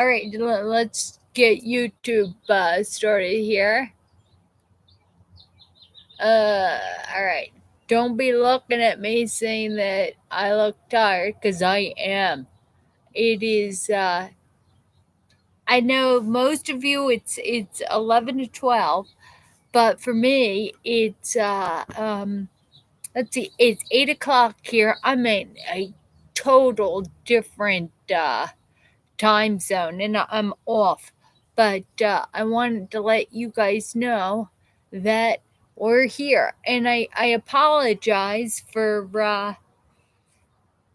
All right, let's get YouTube started here. All right. Don't be looking at me saying that I look tired, because I am. It is. I know most of you, it's 11 to 12, but for me, it's let's see, it's 8 o'clock here. I'm in a total different time zone, and I'm off. But I wanted to let you guys know that we're here, and I apologize for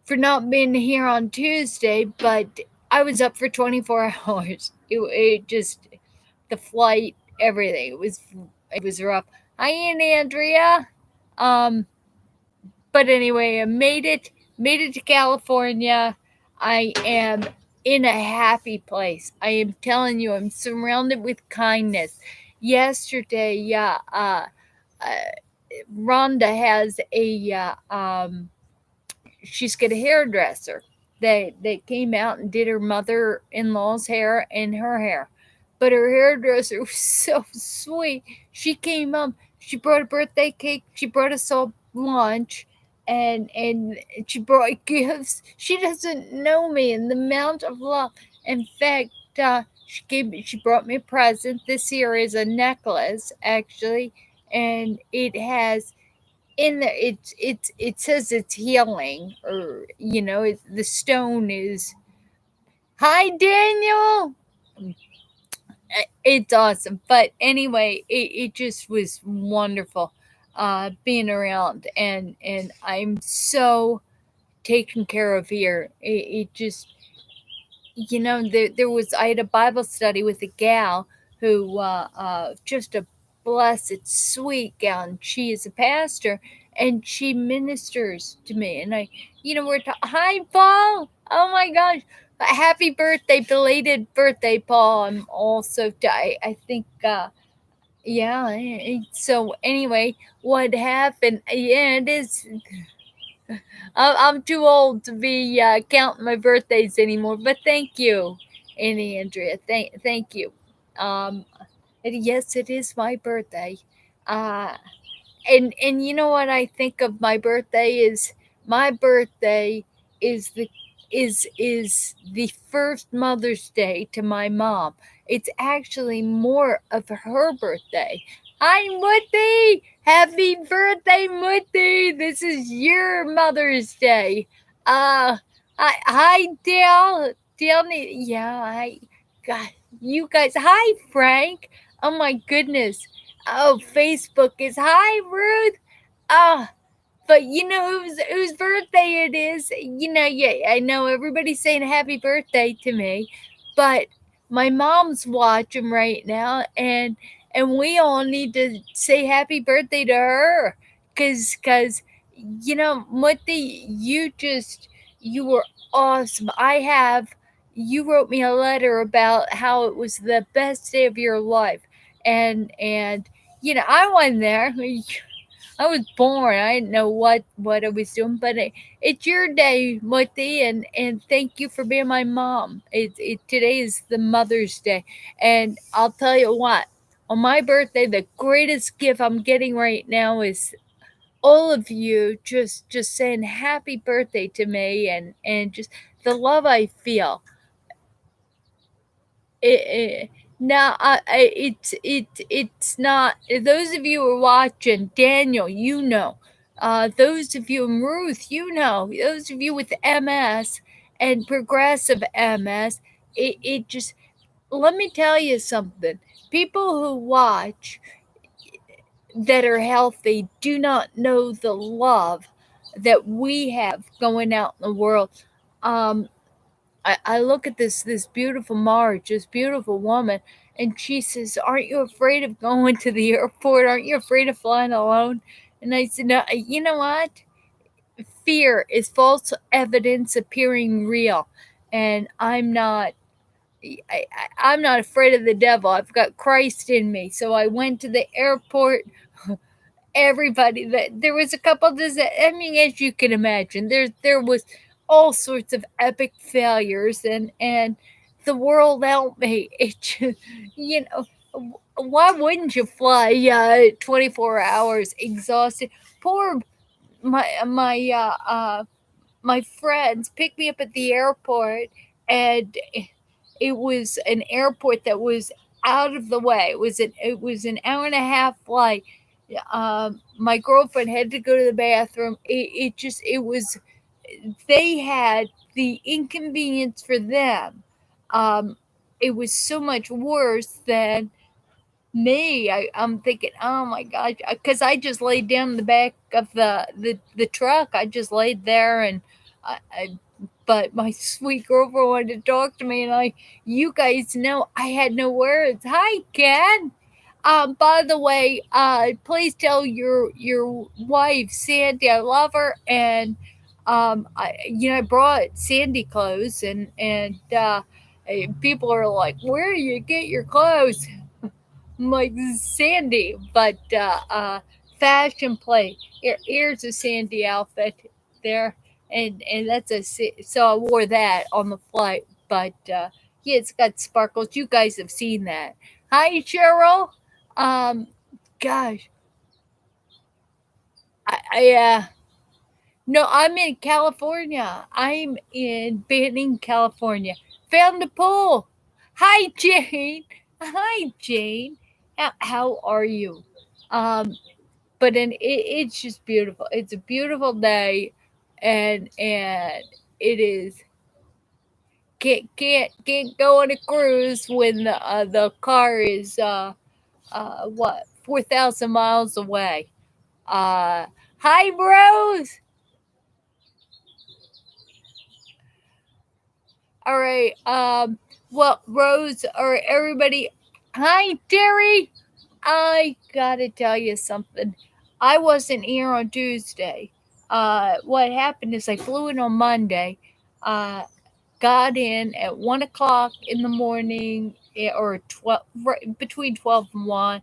not being here on Tuesday, but I was up for 24 hours. It just, the flight, everything. It was rough. Hi, Aunt Andrea. Um, but anyway, I made it to California. I am in a happy place. I am telling you, I'm surrounded with kindness. Yesterday, yeah, Rhonda has she's got a hairdresser. They came out and did her mother-in-law's hair and her hair. But her hairdresser was so sweet. She came up, she brought a birthday cake, she brought us all lunch, and she brought gifts. She doesn't know me, and the amount of love. In fact, she brought me a present. This here is a necklace, actually, and it has in there, it says it's healing, or the stone is. Hi, Daniel. It's awesome. But anyway, it just was wonderful being around, and I'm so taken care of here. It just, there was, I had a Bible study with a gal who, just a blessed, sweet gal, and she is a pastor, and she ministers to me. And we're hi, Paul. Oh my gosh. Happy birthday, belated birthday, Paul. I'm also, I think, yeah. So anyway, what happened? Yeah, it is. I'm too old to be counting my birthdays anymore. But thank you, Annie Andrea. Thank you. Um, yes, it is my birthday. Uh, and you know what I think of my birthday is, my birthday is the first Mother's Day to my mom. It's actually more of her birthday. Hi, Mutti! Happy birthday, Mutti! This is your Mother's Day. Uh, hi, Dale. Yeah, God, you guys. Hi, Frank. Oh my goodness. Oh, Facebook is hi, Ruth. Ah, but you know whose birthday it is. Yeah, I know everybody's saying happy birthday to me, but my mom's watching right now, and we all need to say happy birthday to her, cause Mutti, you were awesome. You wrote me a letter about how it was the best day of your life, and I wasn't there. I was born. I didn't know what I was doing, but it's your day, Mutti, and thank you for being my mom. Today is the Mother's Day, and I'll tell you what. On my birthday, the greatest gift I'm getting right now is all of you just saying happy birthday to me, and just the love I feel. It, now, it's not. Those of you who are watching, Daniel, those of you, and Ruth, those of you with MS and progressive MS, it just, let me tell you something. People who watch that are healthy do not know the love that we have going out in the world. Um, I look at this beautiful Marge, this beautiful woman, and she says, "Aren't you afraid of going to the airport? Aren't you afraid of flying alone?" And I said, "No, you know what? Fear is false evidence appearing real, and I'm not. I'm not afraid of the devil. I've got Christ in me." So I went to the airport. Everybody, that there was a couple of, I mean, as you can imagine, there was all sorts of epic failures, and the world help me. It just, you know, why wouldn't you fly 24 hours exhausted? Poor my my friends picked me up at the airport, and it was an airport that was out of the way. It was an hour and a half flight. My girlfriend had to go to the bathroom. It was, they had the inconvenience for them. Um, it was so much worse than me. I'm thinking, oh my gosh, because I just laid down in the back of the truck. I just laid there, and but my sweet girlfriend wanted to talk to me, and you guys know, I had no words. Hi, Ken. By the way, please tell your wife Sandy I love her, and I brought Sandy clothes, and people are like, where do you get your clothes? I'm like, Sandy, but fashion play. Here's a Sandy outfit there, and so I wore that on the flight. But yeah, it's got sparkles. You guys have seen that. Hi, Cheryl. Um, Gosh, I no, I'm in California. I'm in Banning, California. Found the pool. Hi, Jane. Hi, Jane. How are you? Um, it's just beautiful. It's a beautiful day, and it is. Can't go on a cruise when the car is what, 4,000 miles away. Hi, Rose. All right. Well, Rose or everybody. Hi, Terry. I gotta tell you something. I wasn't here on Tuesday. What happened is I flew in on Monday. Uh, got in at 1 o'clock in the morning, or 12, right between 12 and 1.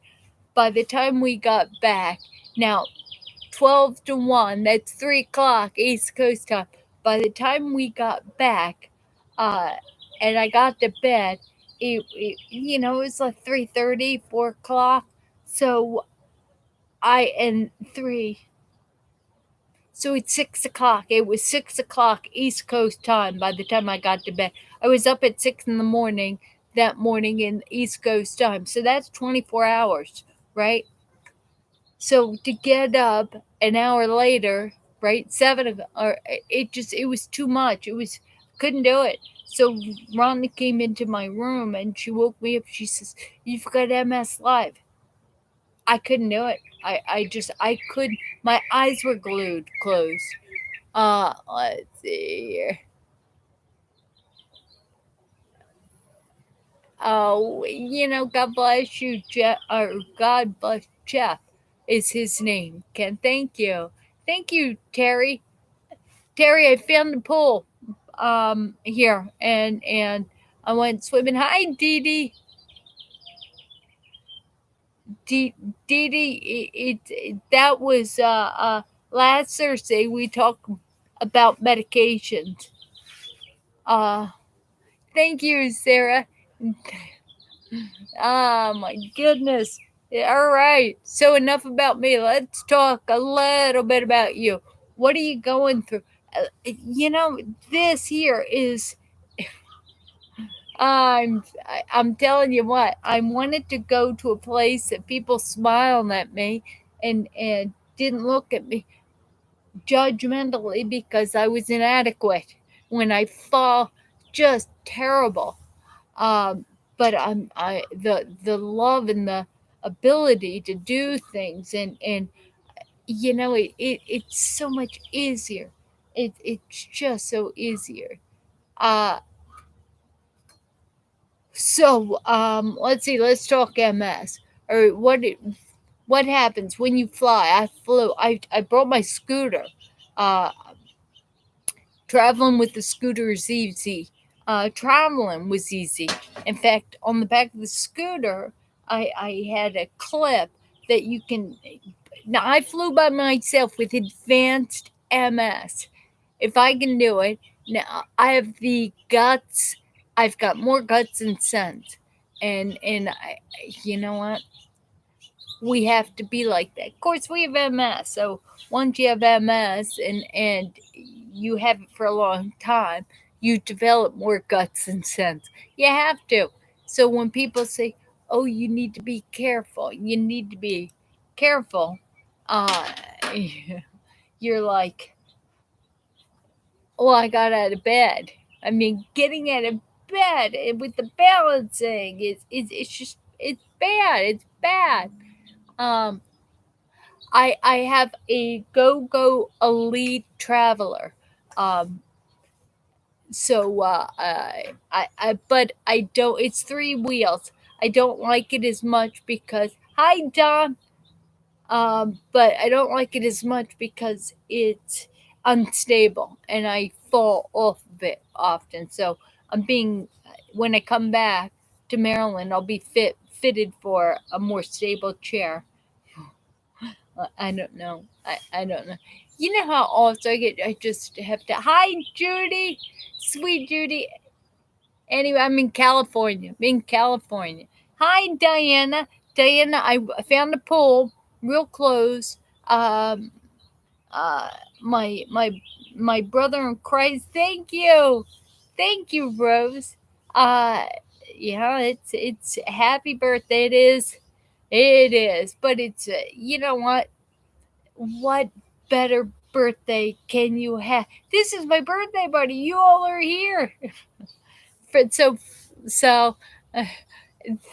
By the time we got back, now 12 to 1, that's 3 o'clock East Coast time. By the time we got back, uh, and I got to bed, it was like 3:30, 4 o'clock. So I and three. So it's 6 o'clock. It was 6 o'clock East Coast time by the time I got to bed. I was up at 6 in the morning that morning in East Coast time. So that's 24 hours, right? So to get up an hour later, right, or it was too much. Couldn't do it. So Rhonda came into my room and she woke me up. She says, "You've got MS Live." I couldn't do it. I couldn't. My eyes were glued closed. Let's see here. Oh, God bless you, Jeff. Or God bless Jeff is his name. Ken, thank you, Terry. Terry, I found the pool here, and I went swimming. Hi, Dee Dee. Dee Dee, that was last Thursday. We talked about medications. Uh, Thank you, Sarah. Oh my goodness. All right. So enough about me. Let's talk a little bit about you. What are you going through? This here is I'm telling you what, I wanted to go to a place that people smiled at me and didn't look at me judgmentally because I was inadequate when I fall just terrible. Um, but the love and the ability to do things, and it's so much easier. It's just so easier. Uh, let's see. Let's talk MS. Or what happens when you fly? I flew. I brought my scooter. Uh, Traveling with the scooter is easy. Traveling was easy. In fact, on the back of the scooter, I had a clip that you can. Now, I flew by myself with advanced MS. If I can do it, now I have the guts I've got more guts than sense. And you know what? We have to be like that. Of course, we have MS. So once you have MS and you have it for a long time, you develop more guts and sense. You have to. So when people say, "Oh, you need to be careful," you need to be careful. Uh, you're like, "Well, I got out of bed." I mean, getting out of bed with the balancing is it's just it's bad. It's bad. Um, I have a go elite traveler. Um, so but I don't. It's three wheels. I don't like it as much because hi Don. But I don't like it as much because it's unstable and I fall off of it often. So I'm being when I come back to Maryland, I'll be fitted for a more stable chair. I don't know. I don't know. You know how also I just have to. Hi, Judy, sweet Judy. Anyway, I'm in California. I'm in California. Hi, Diana. Diana, I found a pool real close. Um, uh, my brother in Christ. Thank you, Rose. Uh, yeah, it's happy birthday. It is. But it's you know what better birthday can you have? This is my birthday buddy. You all are here. So, so uh,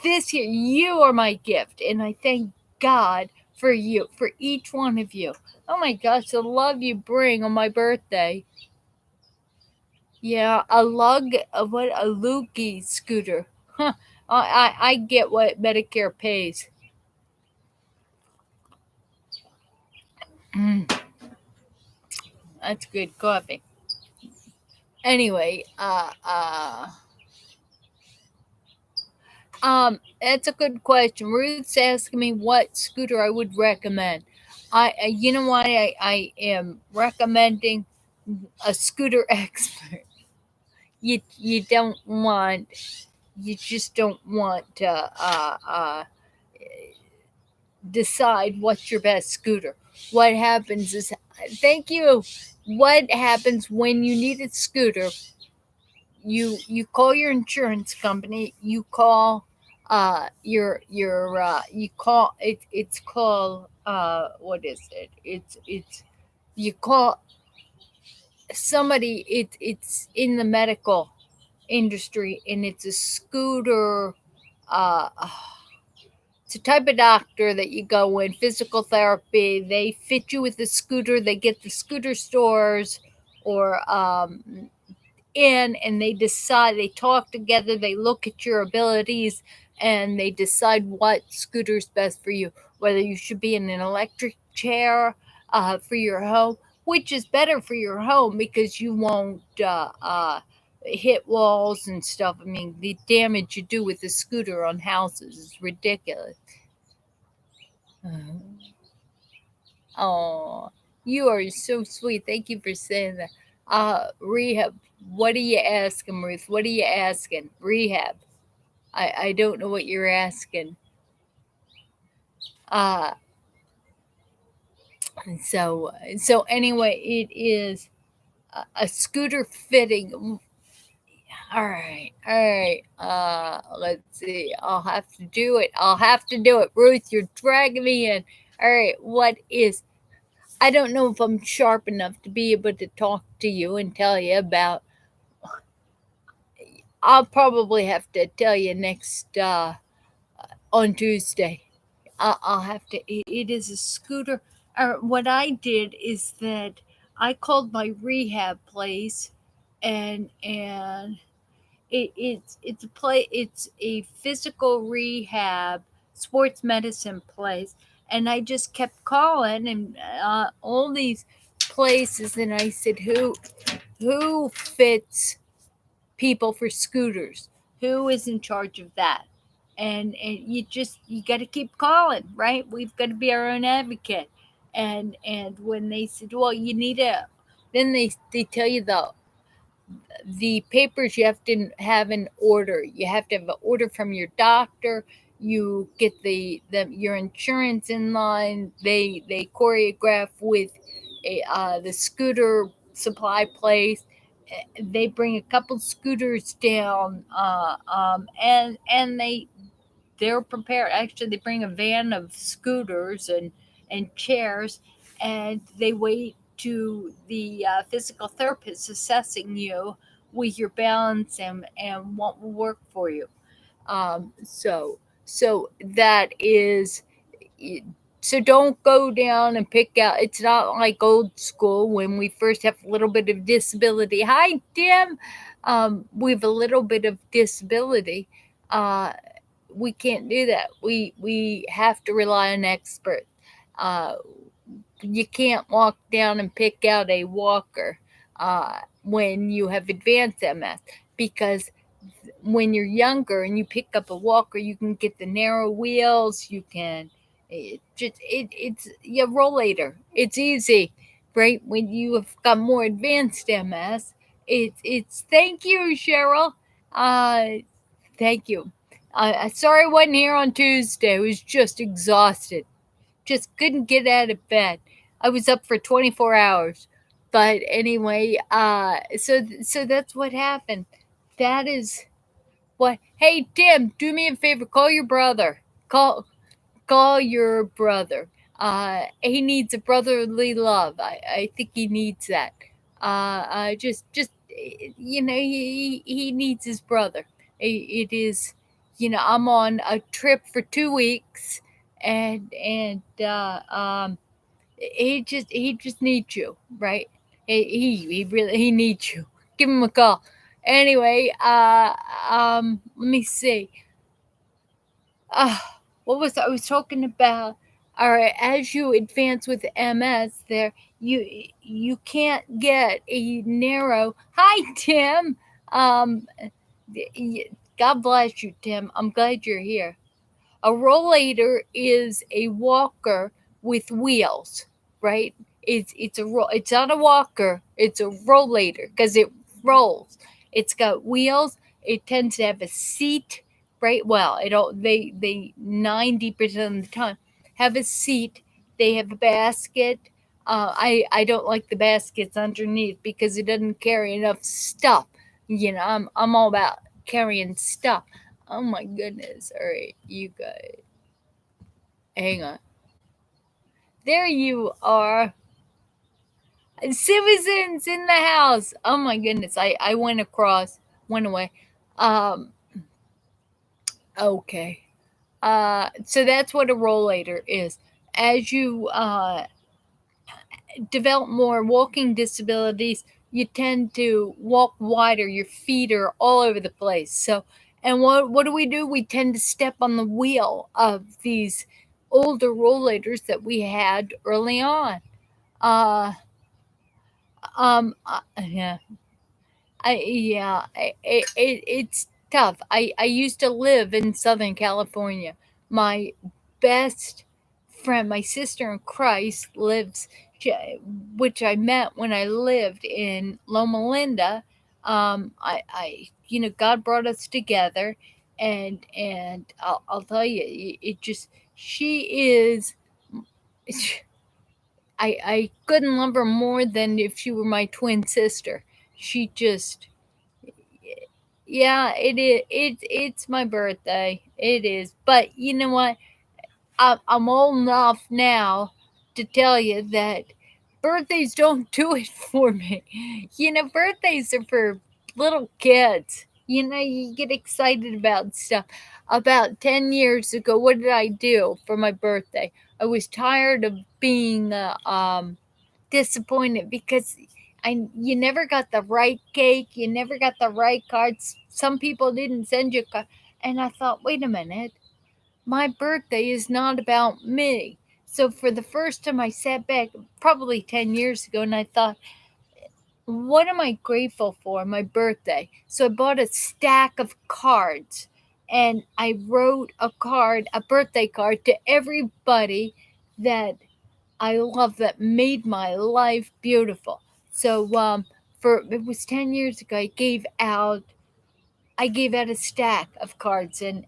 this year, you are my gift. And I thank God for you, for each one of you. Oh my gosh, the love you bring on my birthday. Yeah, what a Lukey scooter. Huh. I get what Medicare pays. Mm, that's good coffee. Anyway, that's a good question. Ruth's asking me what scooter I would recommend. You know why I am recommending a scooter expert. You don't want, you just don't want to decide what's your best scooter. What happens is, thank you. What happens when you need a scooter? You call your insurance company. You call you call it. It's called what is it? It's you call somebody. It's in the medical industry and it's a scooter. Uh, it's a type of doctor that you go in, physical therapy. They fit you with the scooter. They get the scooter stores or in and they decide, they talk together, they look at your abilities and they decide what scooter's best for you, whether you should be in an electric chair for your home, which is better for your home because you won't hit walls and stuff. I mean, the damage you do with the scooter on houses is ridiculous. Oh, you are so sweet. Thank you for saying that. Rehab. What are you asking, Ruth? What are you asking? Rehab. I don't know what you're asking. Uh, so anyway, it is a scooter fitting. All right. Let's see. I'll have to do it. I'll have to do it. Ruth, you're dragging me in. All right. What is? I don't know if I'm sharp enough to be able to talk to you and tell you about. I'll probably have to tell you next on Tuesday. I'll have to. It is a scooter. What I did is that I called my rehab place, and it's a play. It's a physical rehab, sports medicine place, and I just kept calling and all these places, and I said, who fits people for scooters? Who is in charge of that? And you got to keep calling, right? We've got to be our own advocate. And when they said, well, you need a, then they tell you the papers you have to have in order. You have to have an order from your doctor. You get your insurance in line. They choreograph with the scooter supply place. They bring a couple scooters down, and they're prepared. Actually, they bring a van of scooters and chairs, and they wait to the physical therapist assessing you with your balance and what will work for you. So that is so don't go down and pick out. It's not like old school when we first have a little bit of disability. Hi, Tim. We have a little bit of disability. Uh, we can't do that. We have to rely on experts. Uh, you can't walk down and pick out a walker when you have advanced MS, because when you're younger and you pick up a walker, you can get the narrow wheels. You can it's your rollator. It's easy, right? When you have got more advanced MS, it's thank you, Cheryl. Uh, Thank you. Sorry I wasn't here on Tuesday. I was just exhausted. Just couldn't get out of bed. I was up for 24 hours. But anyway, so that's what happened. That is what. Hey Tim, do me a favor. Call your brother. Call your brother. He needs a brotherly love. I think he needs that. Just he needs his brother. It is, I'm on a trip for 2 weeks, and he just needs you, right? He really he needs you. Give him a call. Anyway, let me see. uh, what was I was talking about? All right, as you advance with MS, there you can't get a narrow. Hi, Tim. Um, God bless you, Tim. I'm glad you're here. A rollator is a walker with wheels, right? It's not a walker. It's a rollator because it rolls. It's got wheels. It tends to have a seat, right? Well, it all they 90% of the time have a seat. They have a basket. I don't like the baskets underneath because it doesn't carry enough stuff. I'm all about carrying stuff. Oh my goodness. All right, you guys. Hang on. There you are. Citizens in the house. Oh my goodness. I went away. Um, okay. So that's what a rollator is. As you develop more walking disabilities, you tend to walk wider. Your feet are all over the place. So, and what do? We tend to step on the wheel of these older rollators that we had early on. Uh, yeah, it's tough. I used to live in Southern California. My best friend, my sister in Christ, which I met when I lived in Loma Linda. God brought us together, and I'll tell you, it just she is. I couldn't love her more than if she were my twin sister. She just, yeah, it is. It's my birthday. It is. But you know what? I'm old enough now to tell you that birthdays don't do it for me. Birthdays are for little kids. You get excited about stuff. About 10 years ago, what did I do for my birthday? I was tired of being disappointed because you never got the right cake, you never got the right cards. Some people didn't send you a card, and I thought, wait a minute, my birthday is not about me. So for the first time, I sat back probably 10 years ago, and I thought, what am I grateful for? My birthday. So I bought a stack of cards, and I wrote a birthday card to everybody that I love that made my life beautiful. So for it was 10 years ago. I gave out a stack of cards, and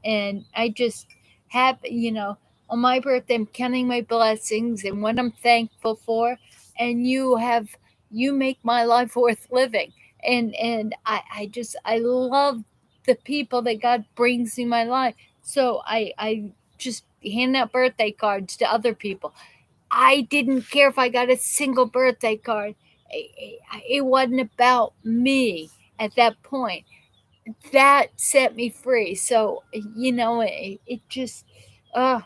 I just have, on my birthday, I'm counting my blessings and what I'm thankful for. And you make my life worth living. And I love the people that God brings in my life. So I just hand out birthday cards to other people. I didn't care if I got a single birthday card. It wasn't about me at that point. That set me free. So, it just, uh,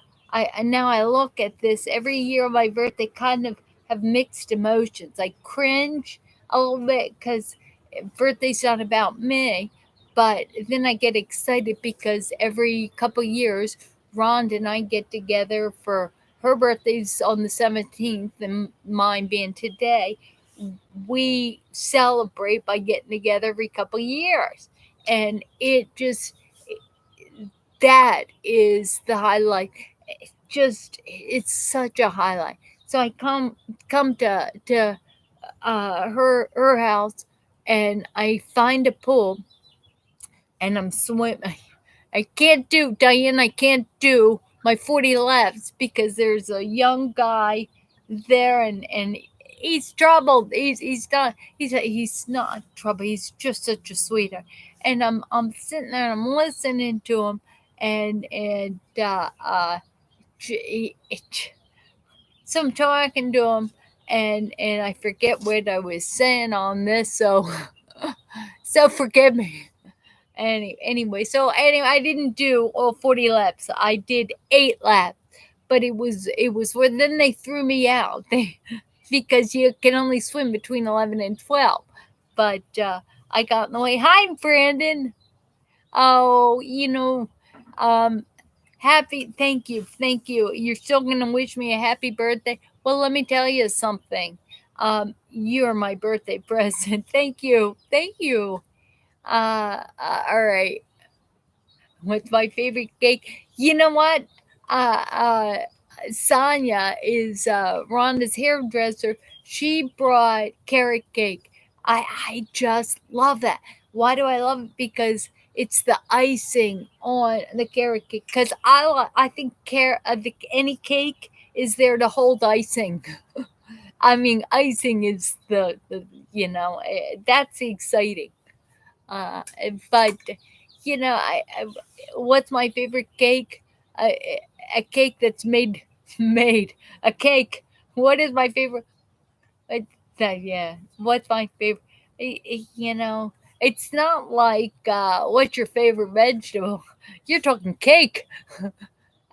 now I look at this every year of my birthday, kind of have mixed emotions. I cringe a little bit because birthday's not about me, but then I get excited because every couple years, Rhonda and I get together for her birthday's on the 17th and mine being today. We celebrate by getting together every couple years, and it just, that is the highlight. Just, it's such a highlight. So I come to her house, and I find a pool, and I'm swimming. I can't do, Diane, I can't do my 40 laps because there's a young guy there, and he's troubled. He's not troubled. He's just such a sweetheart. And I'm sitting there and I'm listening to him, and j- so I'm talking to him, and I forget what I was saying on this, so so forgive me. Anyway, I didn't do all 40 laps. I did 8 laps, but it was where then they threw me out. Because you can only swim between 11 and 12. But I got in the way. Hi, Brandon. Oh, um, thank you, thank you. You're still gonna wish me a happy birthday. Well, let me tell you something. You're my birthday present. Thank you, thank you. All right. What's my favorite cake? You know what? Uh, uh, Sonia is Rhonda's hairdresser. She brought carrot cake. I just love that. Why do I love it? Because it's the icing on the carrot cake. Because I think any cake is there to hold icing. I mean, icing is that's exciting. But what's my favorite cake? A cake that's made a cake. What is my favorite? Uh, yeah. What's my favorite? It's not like what's your favorite vegetable. You're talking cake.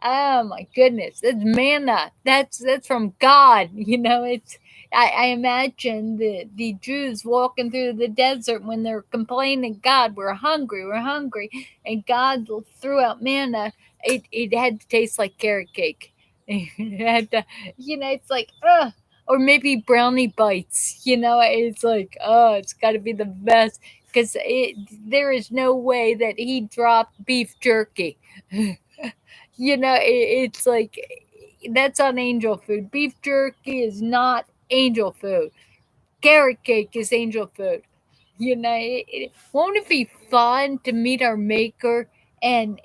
Oh my goodness, that's manna. That's from God. It's. I imagine the Jews walking through the desert when they're complaining, God, we're hungry, and God threw out manna. It had to taste like carrot cake. It had to, it's like or maybe brownie bites. It's like it's got to be the best because there is no way that he dropped beef jerky. It's like that's not angel food. Beef jerky is not angel food. Carrot cake is angel food. Won't it be fun to meet our maker and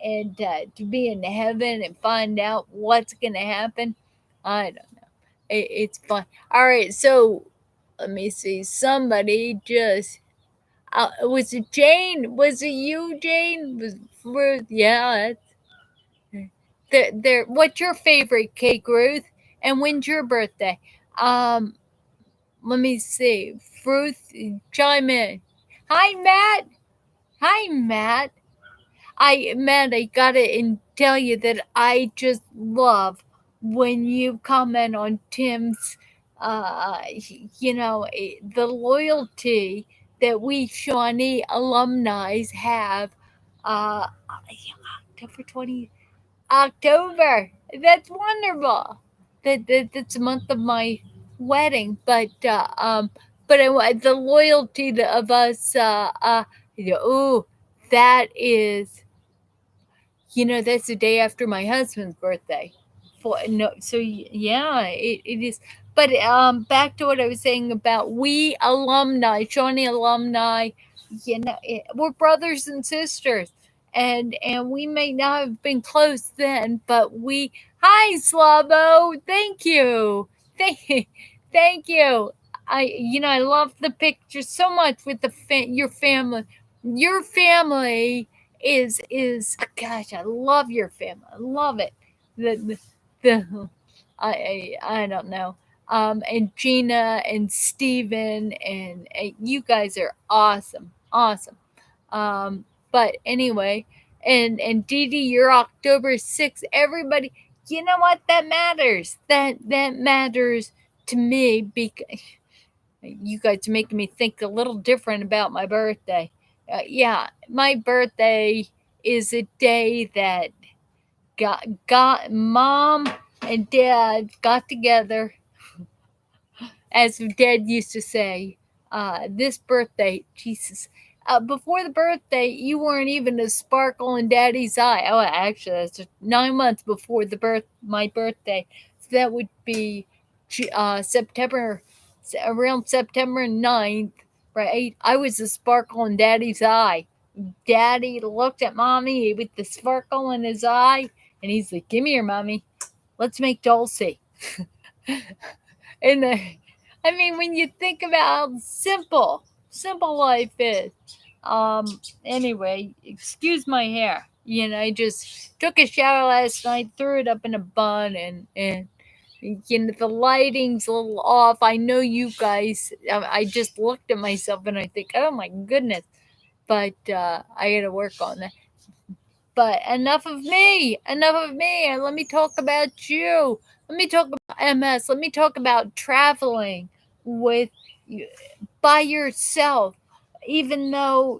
to be in heaven and find out what's gonna happen? I don't know. It's fun. All right, so let me see. Somebody just was it Jane? Was it you, Jane? Yeah, what's your favorite cake, Ruth? And when's your birthday? Um, Let me see. Ruth, chime in. Hi, Matt. Hi, Matt. Matt, I gotta tell you that I just love when you comment on Tim's, the loyalty that we Shawnee alumni have. Uh, October 20th. October. That's wonderful. That's the month of my wedding, but the loyalty of us. Oh, that is, that's the day after my husband's birthday. For no, so yeah, it is. But back to what I was saying about we alumni, Shawnee alumni, we're brothers and sisters, and we may not have been close then, but we. Hi, Slavo. Thank you. Thank, thank you. I love the picture so much with your family. Your family is gosh, I love your family. I love it. The I don't know. And Gina and Steven and you guys are awesome, awesome. But anyway, and Dee Dee, you're October 6th. Everybody, you know what? That matters. That matters to me because you guys are making me think a little different about my birthday. Yeah, my birthday is a day that got mom and dad got together, as dad used to say, this birthday, Jesus. Before the birthday, you weren't even a sparkle in daddy's eye. Oh, actually, that's just 9 months before my birthday. So that would be September, around September 9th, right? I was a sparkle in daddy's eye. Daddy looked at mommy with the sparkle in his eye, and he's like, "Give me your mommy. Let's make Dulci." And I mean, when you think about how simple life is. Anyway, excuse my hair. I just took a shower last night, threw it up in a bun, and the lighting's a little off. I know you guys. I just looked at myself and I think, oh my goodness. But I got to work on that. But enough of me. Enough of me. And let me talk about you. Let me talk about MS. Let me talk about traveling with by yourself, even though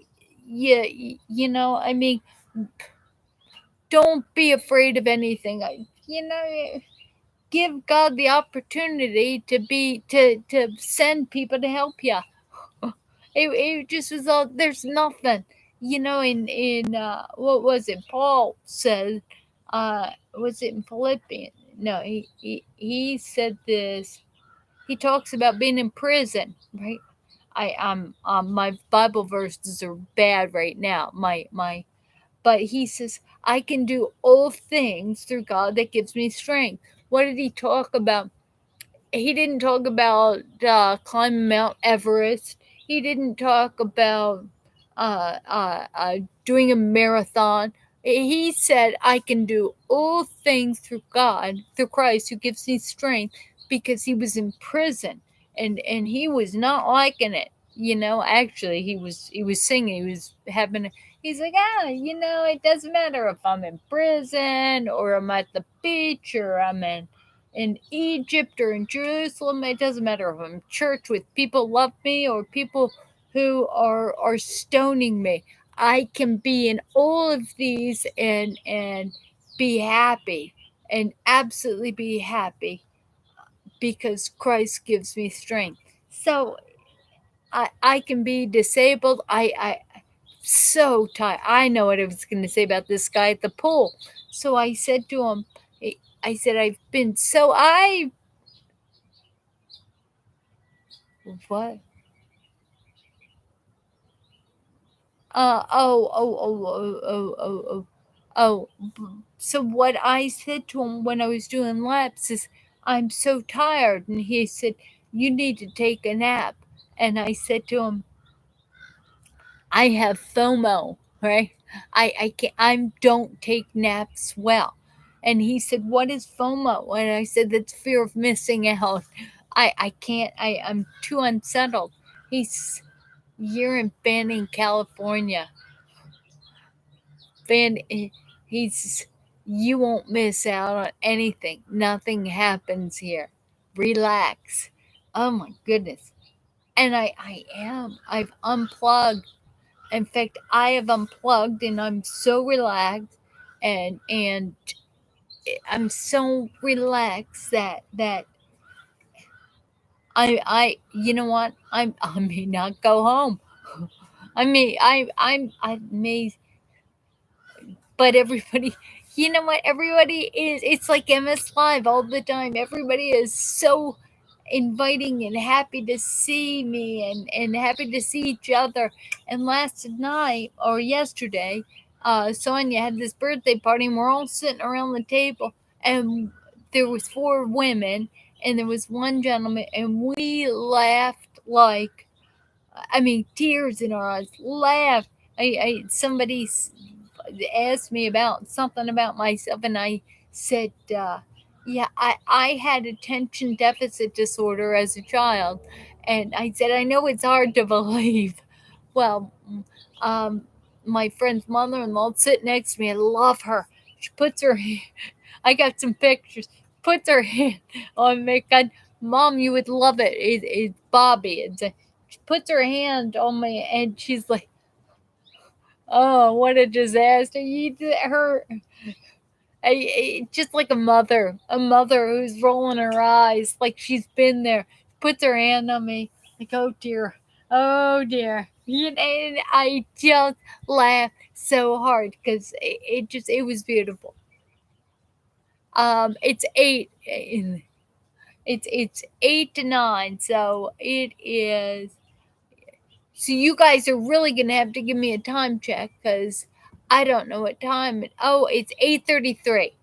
I mean, don't be afraid of anything. Give God the opportunity to send people to help you. It just was all. There's nothing, in what was it? Paul said, was it in Philippians? No, he said this. He talks about being in prison, right? My Bible verses are bad right now. But he says I can do all things through God that gives me strength. What did he talk about? He didn't talk about climbing Mount Everest. He didn't talk about doing a marathon. He said, I can do all things through God, through Christ, who gives me strength, because he was in prison and he was not liking it. Actually, he was singing. He's like, it doesn't matter if I'm in prison or I'm at the beach or I'm in Egypt or in Jerusalem. It doesn't matter if I'm in church with people love me or people who are stoning me. I can be in all of these and be happy and absolutely be happy because Christ gives me strength. So I can be disabled. I so tired. I know what I was going to say about this guy at the pool. So I said to him, I said, I've been so what? Oh. So what I said to him when I was doing laps is, I'm so tired. And he said, you need to take a nap. And I said to him, I have FOMO, right? I can't, I don't take naps well. And he said, what is FOMO? And I said, that's fear of missing out. I can't, I'm too unsettled. You're in Banning, California. Van, he's, you won't miss out on anything. Nothing happens here. Relax. Oh my goodness. And I am. I've unplugged. In fact, I have unplugged and I'm so relaxed and I'm so relaxed that you know what? I may not go home. I may, but everybody, you know what? Everybody is, it's like MS Live all the time. Everybody is so inviting and happy to see me and happy to see each other. And last night or yesterday, Sonia had this birthday party, and we're all sitting around the table, and there was four women, and there was one gentleman, and we laughed like, I mean, tears in our eyes, laughed. Somebody asked me about something about myself, and I said, yeah, I had attention deficit disorder as a child. And I said, I know it's hard to believe. Well, um, my friend's mother in law sitting next to me. I love her. She puts her, I got some pictures, puts her hand on me. God, Mom, you would love it. It's Bobby. She puts her hand on me, and she's like, oh, what a disaster. Her, just like a mother who's rolling her eyes like she's been there, puts her hand on me, like, oh dear, oh dear. And I just laughed so hard because it was beautiful. It's it's 8 to 9, so it is. So you guys are really gonna have to give me a time check because I don't know what time. Oh, it's 8:33.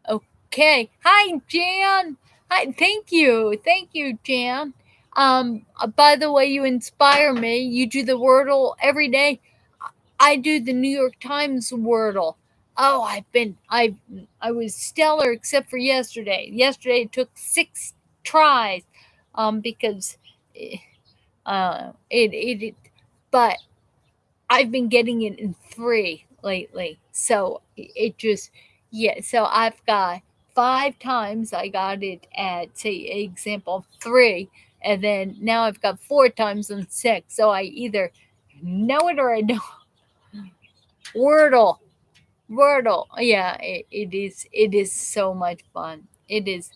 Okay. Hi, Jan. Hi. Thank you, Jan. By the way, you inspire me. You do the Wordle every day. I do the New York Times Wordle. Oh, I was stellar except for yesterday. Yesterday it took 6 tries, because it but I've been getting it in 3 lately. So it just, yeah. So I've got 5 times I got it at, say, example 3, and then now I've got 4 times on 6. So I either know it or I don't. Wordle, Wordle. Yeah, it is. It is so much fun. It is.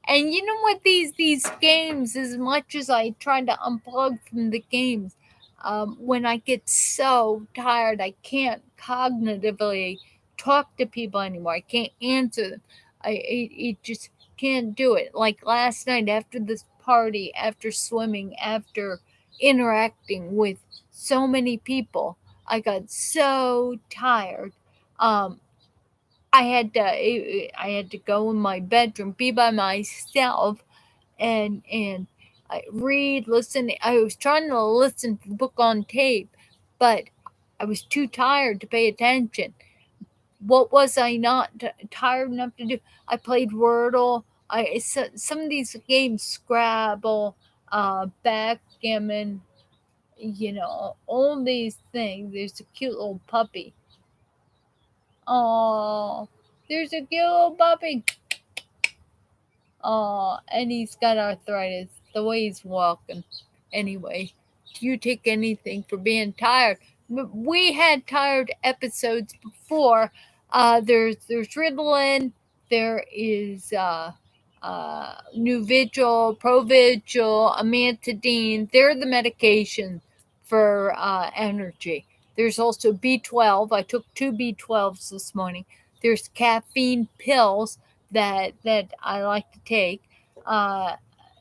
And you know what? These games, as much as I try to unplug from the games, when I get so tired, I can't cognitively talk to people anymore. I can't answer them. It just can't do it. Like last night after this party, after swimming, after interacting with so many people, I got so tired. Um, I had to go in my bedroom, be by myself, and I read, listen. I was trying to listen to the book on tape, but I was too tired to pay attention. What was I not tired enough to do? I played Wordle. Some of these games, Scrabble, backgammon, all these things. There's a cute little puppy. Oh, there's a cute little puppy. Oh, and he's got arthritis. The way he's walking. Anyway, do you take anything for being tired? We had tired episodes before. There's Ritalin. There is New Vigil, Provigil, Amantadine. They're the medication for energy. There's also B12. I took 2 B12s this morning. There's caffeine pills that I like to take. Uh,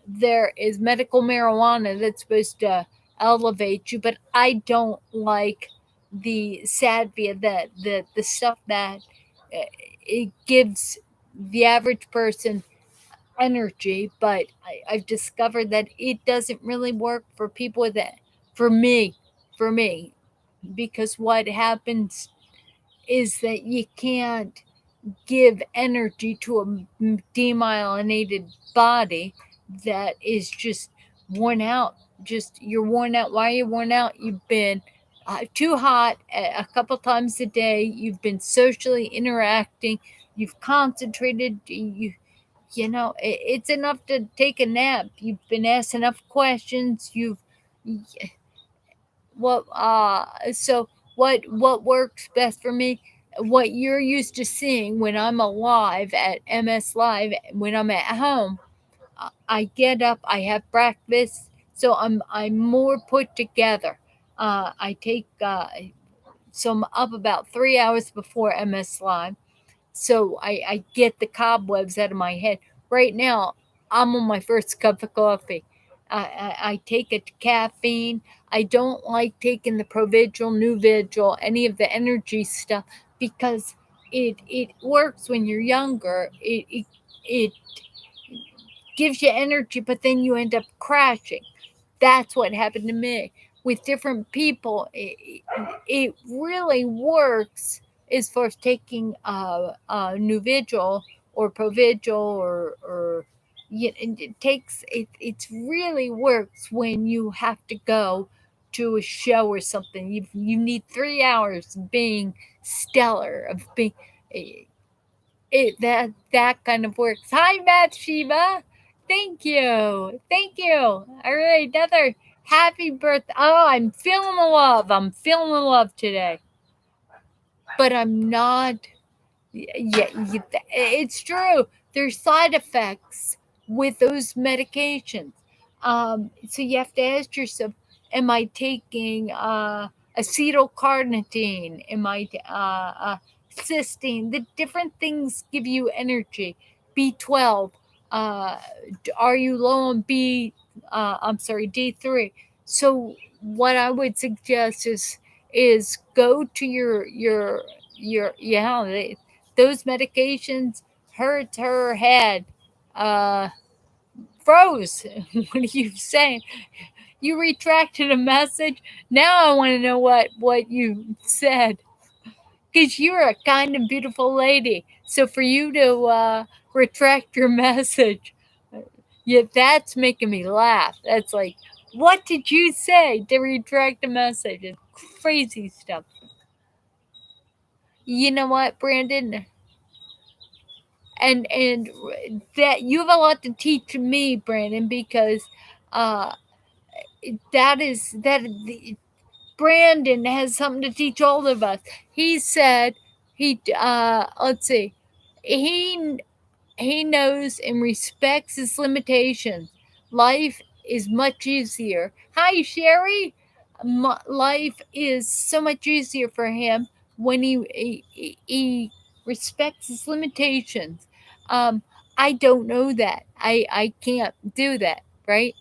there is medical marijuana that's supposed to elevate you, but I don't like the Sadvia, that the stuff that uh, it gives the average person energy. But I've discovered that it doesn't really work for people with it. For me, because what happens is that you can't give energy to a demyelinated body that is just worn out. Just you're worn out. Why are you worn out? You've been too hot a couple times a day. You've been socially interacting. You've concentrated. It's enough to take a nap. You've been asked enough questions. What works best for me, what you're used to seeing when I'm alive at MS Live, when I'm at home, I get up, I have breakfast, so I'm more put together. I take so I'm up about 3 hours before MS Live, so I get the cobwebs out of my head. Right now, I'm on my first cup of coffee. I take a caffeine. I don't like taking the Provigil, New Vigil, any of the energy stuff because it works when you're younger. It gives you energy, but then you end up crashing. That's what happened to me with different people. It really works as far as taking new vigil or provigil or it takes it really works when you have to go to a show or something. You need 3 hours of being stellar, of being that kind of works. Hi, Bathsheba. Thank you. All right, another happy birthday. Oh, I'm feeling the love. I'm feeling the love today. But I'm not. Yeah, it's true. There's side effects with those medications. So you have to ask yourself, am I taking acetylcarnitine? Am I cysteine? The different things give you energy. B12. Uh, are you low on I'm sorry, D3? So what I would suggest is go to your yeah, those medications hurts her head. Uh, froze. What are you saying? You retracted a message. Now I want to know what you said because you're a kind and beautiful lady. So for you to retract your message, yeah, that's making me laugh. That's like, what did you say to retract a message? It's crazy stuff. You know what, Brandon? And that you have a lot to teach me, Brandon, because uh that Brandon has something to teach all of us. He said let's see, he he knows and respects his limitations. Life is much easier. Hi, Sherry. Life is so much easier for him when he respects his limitations. Um, I don't know that. I can't do that, right?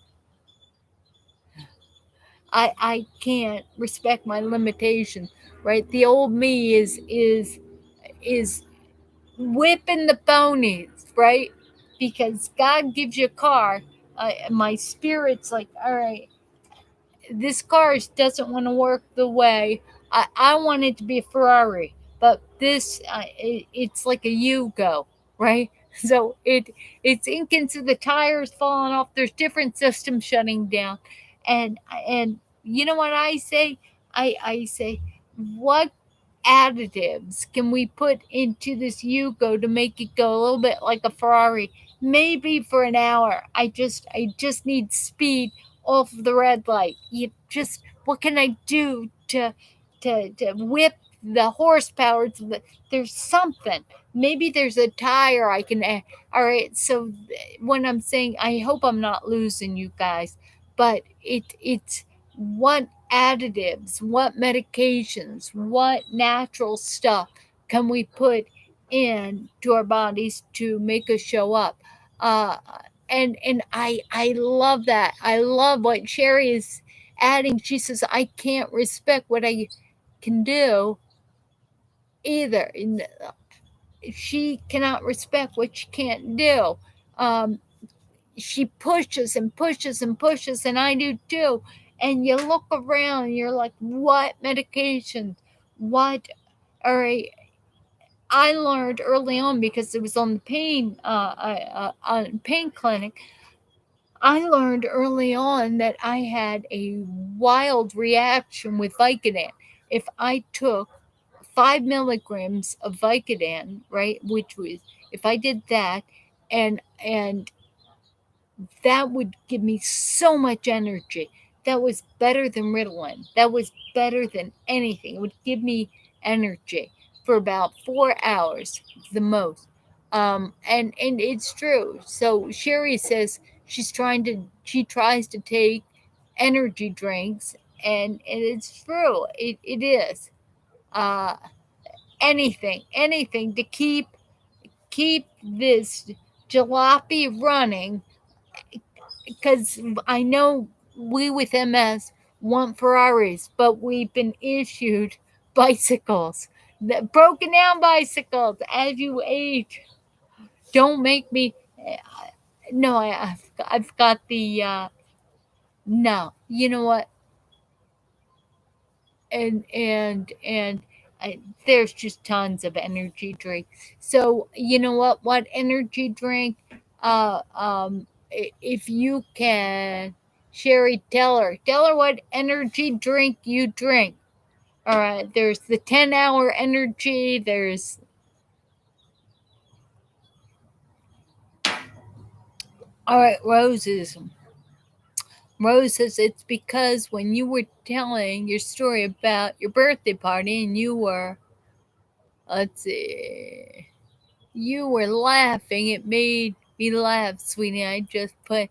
I can't respect my limitations, right? The old me is whipping the ponies, right? Because God gives you a car. My spirit's like, all right, this car doesn't want to work the way I want it to be a Ferrari, but this it's like a Yugo, right? So it's inconsistent. The tires falling off. There's different systems shutting down, and you know what I say? I say, what additives can we put into this Yugo to make it go a little bit like a Ferrari? Maybe for an hour. I just need speed off the red light. You just what can I do to whip the horsepower to there's something. Maybe there's a tire I can add. All right, so when I'm saying I hope I'm not losing you guys, but it's what additives, what medications, what natural stuff can we put in to our bodies to make us show up? Uh, and I love that. I love what Sherry is adding. She says I can't respect what I can do either. And she cannot respect what she can't do. Um, she pushes and pushes and pushes, and I do too. And you look around, and you're like, what medications? What? All right. I learned early on because it was on the on pain clinic. I learned early on that I had a wild reaction with Vicodin. If I took 5 milligrams of Vicodin, right, which was if I did that, and that would give me so much energy. That was better than Ritalin. That was better than anything. It would give me energy for about 4 hours, the most. And it's true. So Sherry says she tries to take energy drinks, and it's true. It is. Uh, anything to keep this jalopy running because I know we with MS want Ferraris, but we've been issued bicycles, broken down bicycles. As you age, don't make me. No, I've got the. No, you know what? And there's just tons of energy drink. So you know what energy drink, if you can, Sherry, tell her what energy drink you drink. All right, there's the 10-hour energy. There's, all right, Roses, it's because when you were telling your story about your birthday party and you were, let's see, you were laughing. It made me laugh, sweetie. I just put.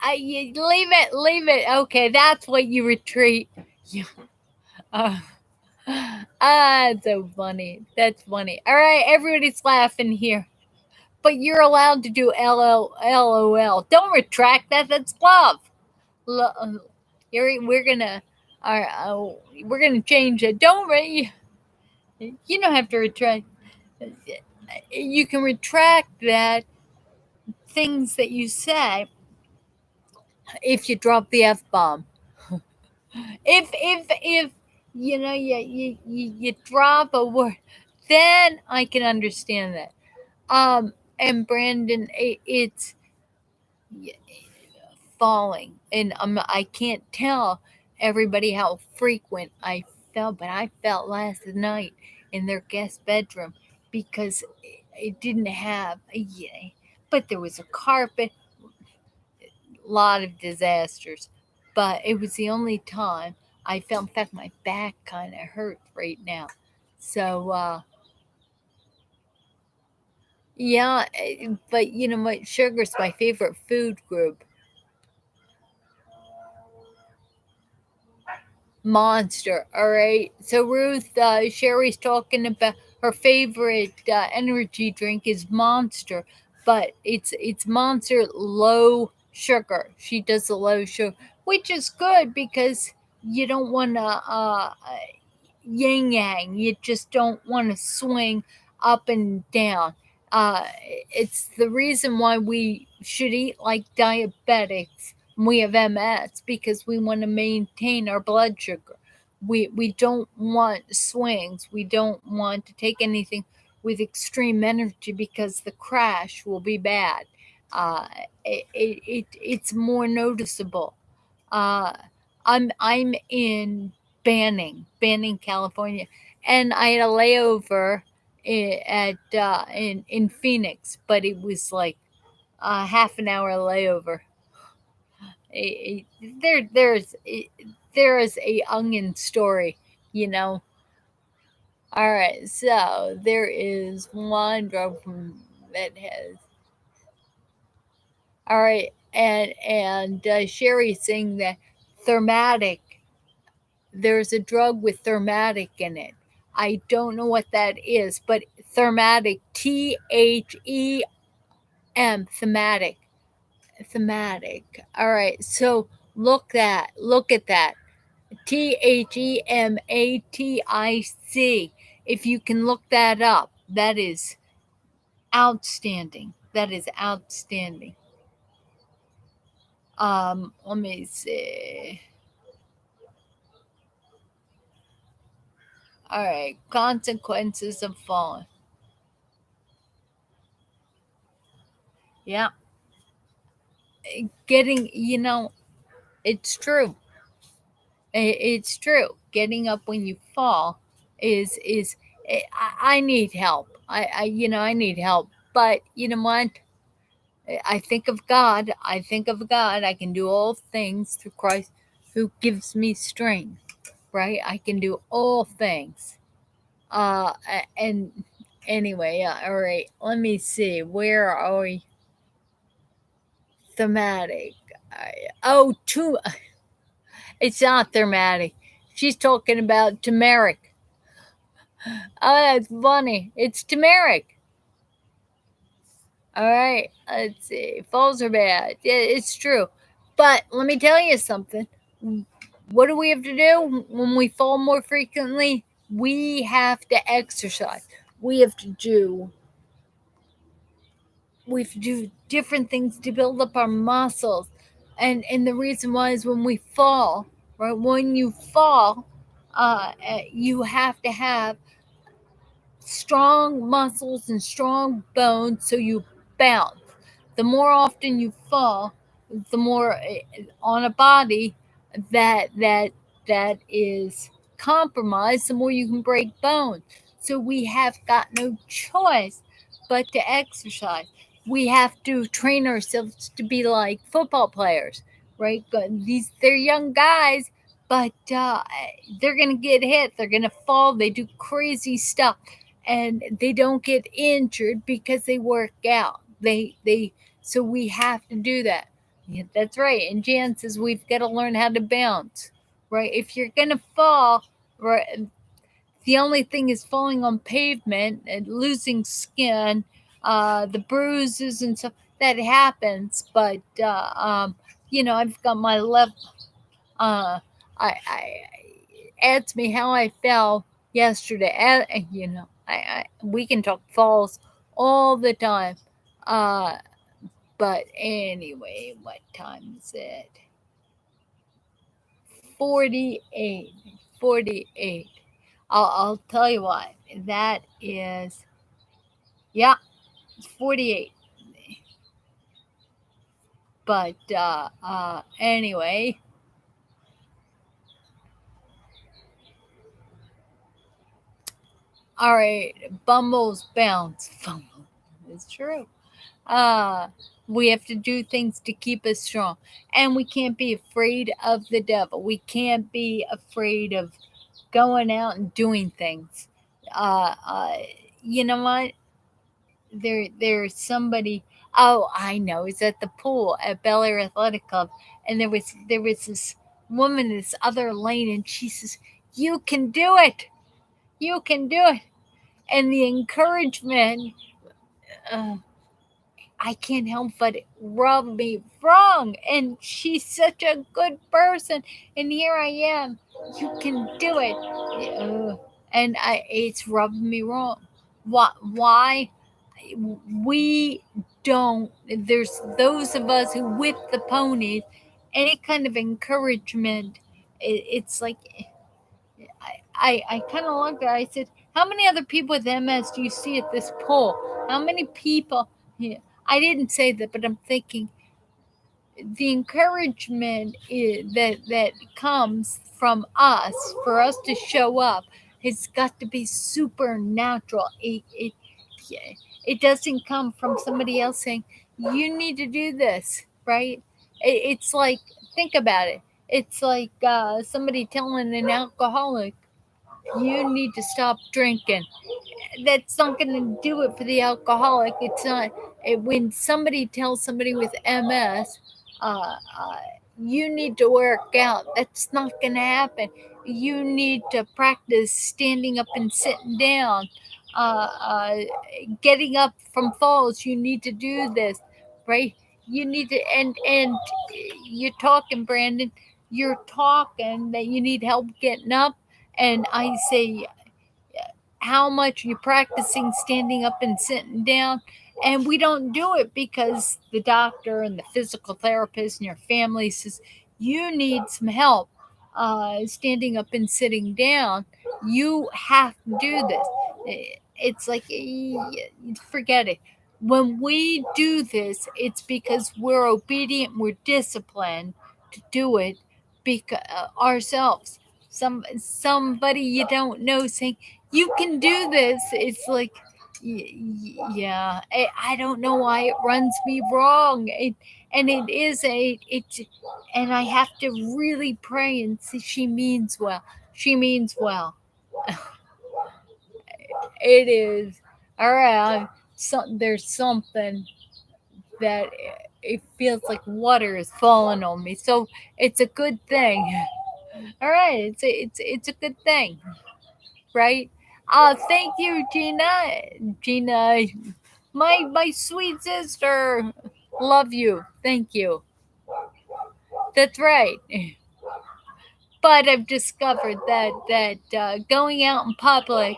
Leave it. Okay, that's what you retreat. You, uh, so funny. That's funny. All right, everybody's laughing here, but you're allowed to do LOL. Don't retract that. That's love. We're gonna, we're gonna change it. Don't you don't have to retract. You can retract that things that you say if you drop the F bomb. If you drop a word, then I can understand that. And Brandon, it's falling, and I can't tell everybody how frequent I felt, but I felt last night in their guest bedroom because it didn't have but there was a carpet, lot of disasters, but it was the only time I felt. In fact, my back kind of hurts right now. So, yeah, but you know what? Sugar's my favorite food group. Monster. All right. So Ruth, Sherry's talking about her favorite energy drink is Monster, but it's Monster low sugar. She does the low sugar, which is good because you don't want to yin yang. You just don't want to swing up and down. Uh, it's the reason why we should eat like diabetics when we have MS because we want to maintain our blood sugar. We don't want swings. We don't want to take anything with extreme energy because the crash will be bad. Uh, it's more noticeable. Uh, I'm in Banning, California, and I had a layover at in Phoenix, but it was like a half an hour layover. There is a onion story, you know. All right, so there is one drug from that has. All right, and Sherry saying that thermatic. There's a drug with thermatic in it. I don't know what that is, but thermatic, thematic, thematic. All right, so look at that, THEMATIC. If you can look that up, that is outstanding. That is outstanding. Let me see. All right, consequences of falling. Yeah, getting, it's true. It's true. Getting up when you fall is I need help. I need help. But you know what? I think of God. I think of God. I can do all things through Christ who gives me strength. Right? I can do all things. And anyway, yeah, all right. Let me see. Where are we? Thematic. Too. It's not thematic. She's talking about turmeric. Oh, that's funny. It's turmeric. All right, let's see. Falls are bad. Yeah, it's true. But let me tell you something. What do we have to do when we fall more frequently? We have to exercise. We have to do we have to do different things to build up our muscles. And the reason why is when we fall, right? When you fall, you have to have strong muscles and strong bones so you bounce. The more often you fall, the more on a body that is compromised, the more you can break bones. So we have got no choice but to exercise. We have to train ourselves to be like football players, right? These they're young guys, but they're gonna get hit. They're gonna fall. They do crazy stuff, and they don't get injured because they work out. They so we have to do that. Yeah, that's right. And Jan says we've got to learn how to bounce, right? If you're gonna fall, right, the only thing is falling on pavement and losing skin, the bruises and stuff that happens. But I've got my left. I Asked me how I felt yesterday. We can talk falls all the time. Uh, but anyway, what time is it? 48. 48. I'll tell you what, that is, yeah, it's 48. But anyway, all right, Bumble's bounce. Bumble. It's true. Uh, we have to do things to keep us strong. And we can't be afraid of the devil. We can't be afraid of going out and doing things. Uh, uh, you know what? There's somebody. Oh, I know. He's at the pool at Bel Air Athletic Club, and there was this woman in this other lane, and she says, "You can do it. You can do it." And the encouragement, uh, I can't help but rub me wrong. And she's such a good person, and here I am. You can do it, and it's rubbing me wrong. Why? We don't. There's those of us who whip the ponies. Any kind of encouragement, it's like I kind of looked at her. I said, "How many other people with MS do you see at this poll? How many people?" Yeah, I didn't say that, but I'm thinking the encouragement that comes from us for us to show up has got to be supernatural. Yeah, it doesn't come from somebody else saying you need to do this, right? It's like, think about it. It's like somebody telling an alcoholic you need to stop drinking. That's not going to do it for the alcoholic. It's not. When somebody tells somebody with MS, you need to work out, that's not going to happen. You need to practice standing up and sitting down, uh, uh, getting up from falls. You need to do this, right? You need to, and you're talking, Brandon. You're talking that you need help getting up, and I say, how much you're practicing standing up and sitting down. And we don't do it because the doctor and the physical therapist and your family says, you need some help standing up and sitting down. You have to do this. It's like, forget it. When we do this, it's because we're obedient, we're disciplined to do it because ourselves. Somebody you don't know saying, you can do this. It's like, yeah, I don't know why it runs me wrong. And it is and I have to really pray and see she means well. She means well. It is. All right. There's something that it feels like water is falling on me. So it's a good thing. All right. It's a good thing, right? Thank you, Gina. Gina, My sweet sister. Love you. Thank you. That's right. But I've discovered that going out in public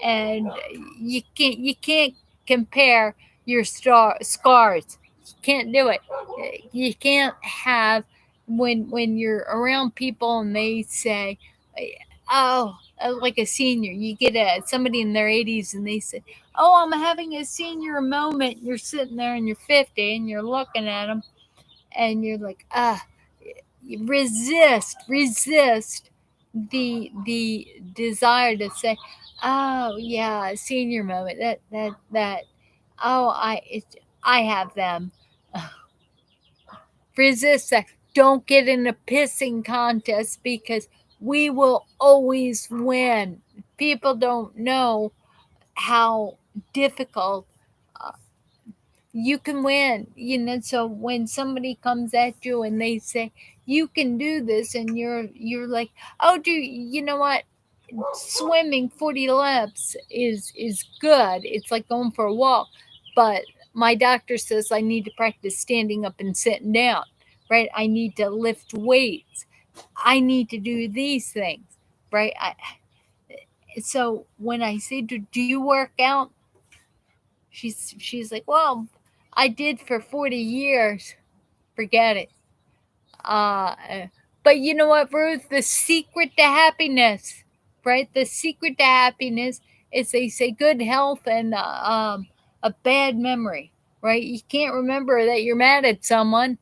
and you can't compare your scars. You can't do it. You can't have when you're around people and they say, "Oh, like a senior." You get somebody in their 80s and they say, "Oh, I'm having a senior moment." You're sitting there and you're 50 and you're looking at them and you're like, "Ah." Resist the desire to say, oh yeah, senior moment, that oh I have them. Resist that. Don't get in a pissing contest because we will always win. People don't know how difficult you can win. So when somebody comes at you and they say you can do this and you're like, oh, do you know what, swimming 40 laps is good. It's like going for a walk, but my doctor says I need to practice standing up and sitting down, right? I need to lift weights. I need to do these things, right? So when I say, do you work out? She's like, well, I did for 40 years. Forget it. Uh, but you know what, Ruth? The secret to happiness, right? The secret to happiness is, they say, good health and a bad memory, right? You can't remember that you're mad at someone.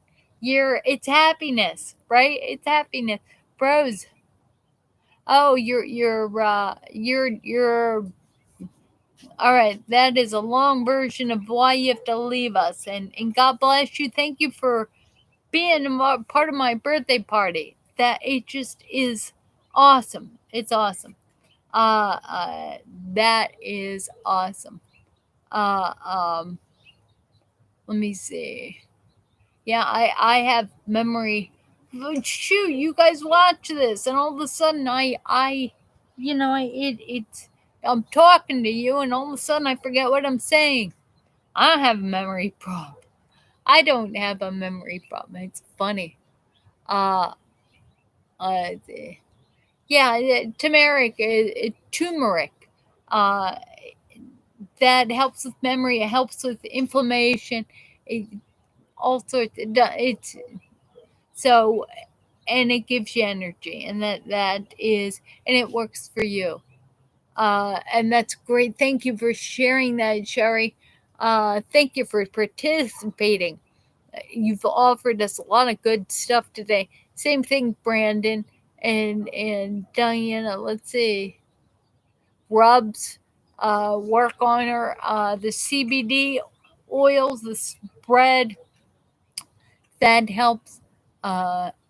It's happiness, right? It's happiness, bros. Oh, you're all right. That is a long version of why you have to leave us, and God bless you. Thank you for being part of my birthday party. That it just is awesome. It's awesome. Uh, uh that is awesome. Uh, um, Let me see. Yeah, I have memory. But shoot, you guys watch this, and all of a sudden it's I'm talking to you, and all of a sudden I forget what I'm saying. I don't have a memory problem. I don't have a memory problem. It's funny. Uh, uh, yeah, turmeric. Uh, that helps with memory. It helps with inflammation. It, all sorts. It's so, and it gives you energy, and and it works for you. And that's great. Thank you for sharing that, Sherry. Thank you for participating. You've offered us a lot of good stuff today. Same thing, Brandon and Diana. Let's see, rubs, work on her. The CBD oils, the spread that helps.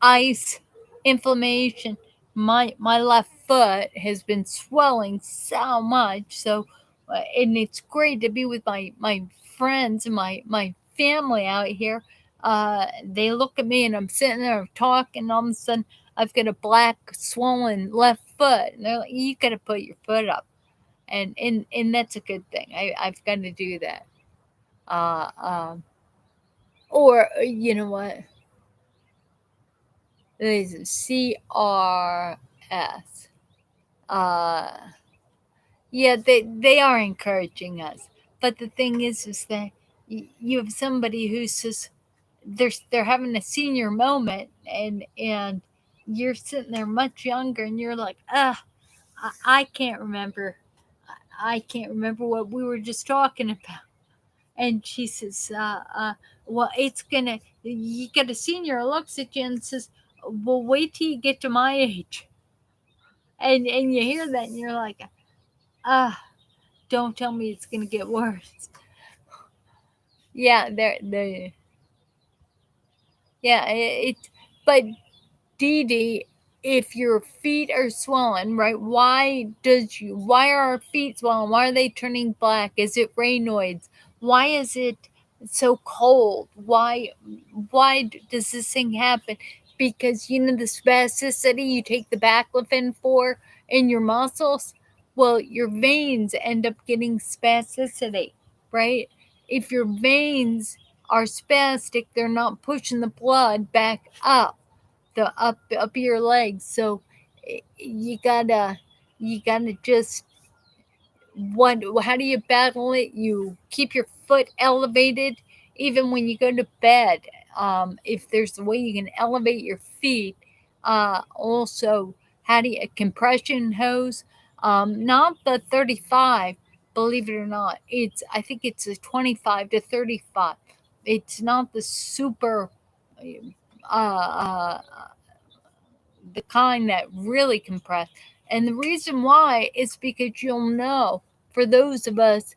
Ice, inflammation. My left foot has been swelling so much. So, and it's great to be with my friends and my family out here. They look at me and I'm sitting there talking. All of a sudden, I've got a black swollen left foot, and they're like, "You got to put your foot up," and that's a good thing. I've got to do that. Uh, um, or you know what? There's CRS. Uh, yeah, they are encouraging us, but the thing is that you have somebody who's just they're having a senior moment, and you're sitting there much younger, and you're like, I can't remember. I can't remember what we were just talking about. And she says, well, it's gonna, you get a senior looks at you and says, well, wait till you get to my age. And you hear that and you're like, ah, don't tell me it's gonna get worse. Yeah, they're yeah, but Dee Dee, if your feet are swollen, right? Why are our feet swollen? Why are they turning black? Is it Raynaud's? Why is it so cold? Why does this thing happen? Because the spasticity you take the baclofen for in your muscles. Well, your veins end up getting spasticity, right? if your veins are spastic, they're not pushing the blood back up up your legs. So you gotta just how do you battle it? You keep your foot elevated even when you go to bed. If there's a way you can elevate your feet. Also, how do you a compression hose? Not the 35, believe it or not. I think it's a 25 to 35. It's not the super uh, uh, the kind that really compress. And the reason why is because you'll know, for those of us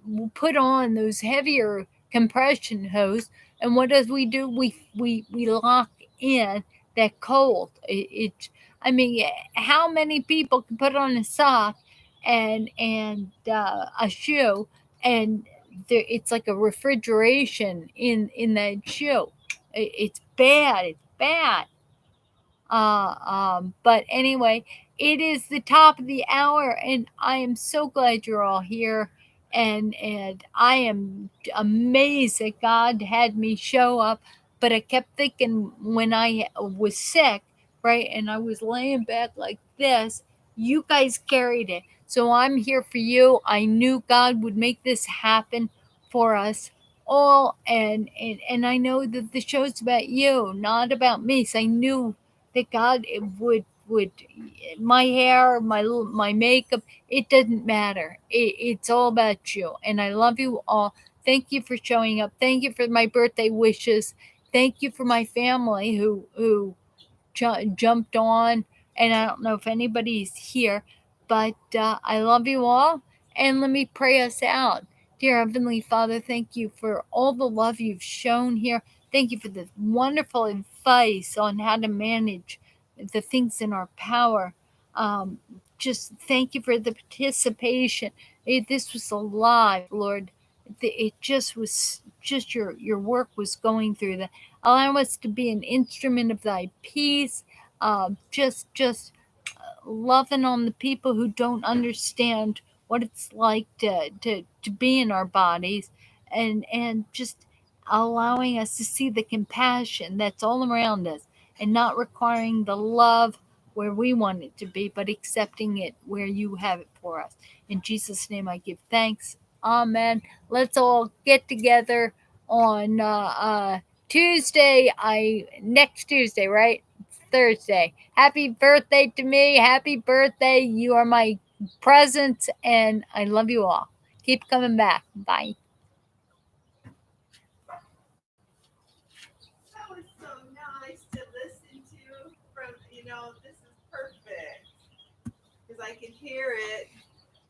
who put on those heavier compression hose, and what does we do? We lock in that cold. I mean, how many people can put on a sock and a shoe, and it's like a refrigeration in that shoe. It's bad. It's bad. But anyway, it is the top of the hour, and I am so glad you're all here. And I am amazed that God had me show up. But I kept thinking when I was sick, right, and I was laying back like this, you guys carried it. So I'm here for you. I knew God would make this happen for us all, and I know that the show's about you, not about me. So I knew that God would my hair, my makeup, it doesn't matter. It's all about you, and I love you all. Thank you for showing up. Thank you for my birthday wishes. Thank you for my family who jumped on, and I don't know if anybody's here, but I love you all, and let me pray us out. Dear Heavenly Father, thank you for all the love you've shown here. Thank you for the wonderful advice on how to manage the things in our power. Um, just thank you for the participation. This was alive, Lord. It just was just your work was going through that. Allow us to be an instrument of thy peace. Just loving on the people who don't understand what it's like to be in our bodies, and just allowing us to see the compassion that's all around us, and not requiring the love where we want it to be, but accepting it where you have it for us. In Jesus' name I give thanks. Amen. Let's all get together on Tuesday. Next Tuesday, right? Thursday. Happy birthday to me. Happy birthday. You are my presents, and I love you all. Keep coming back. Bye. That was so nice to listen to. From this is perfect because I can hear it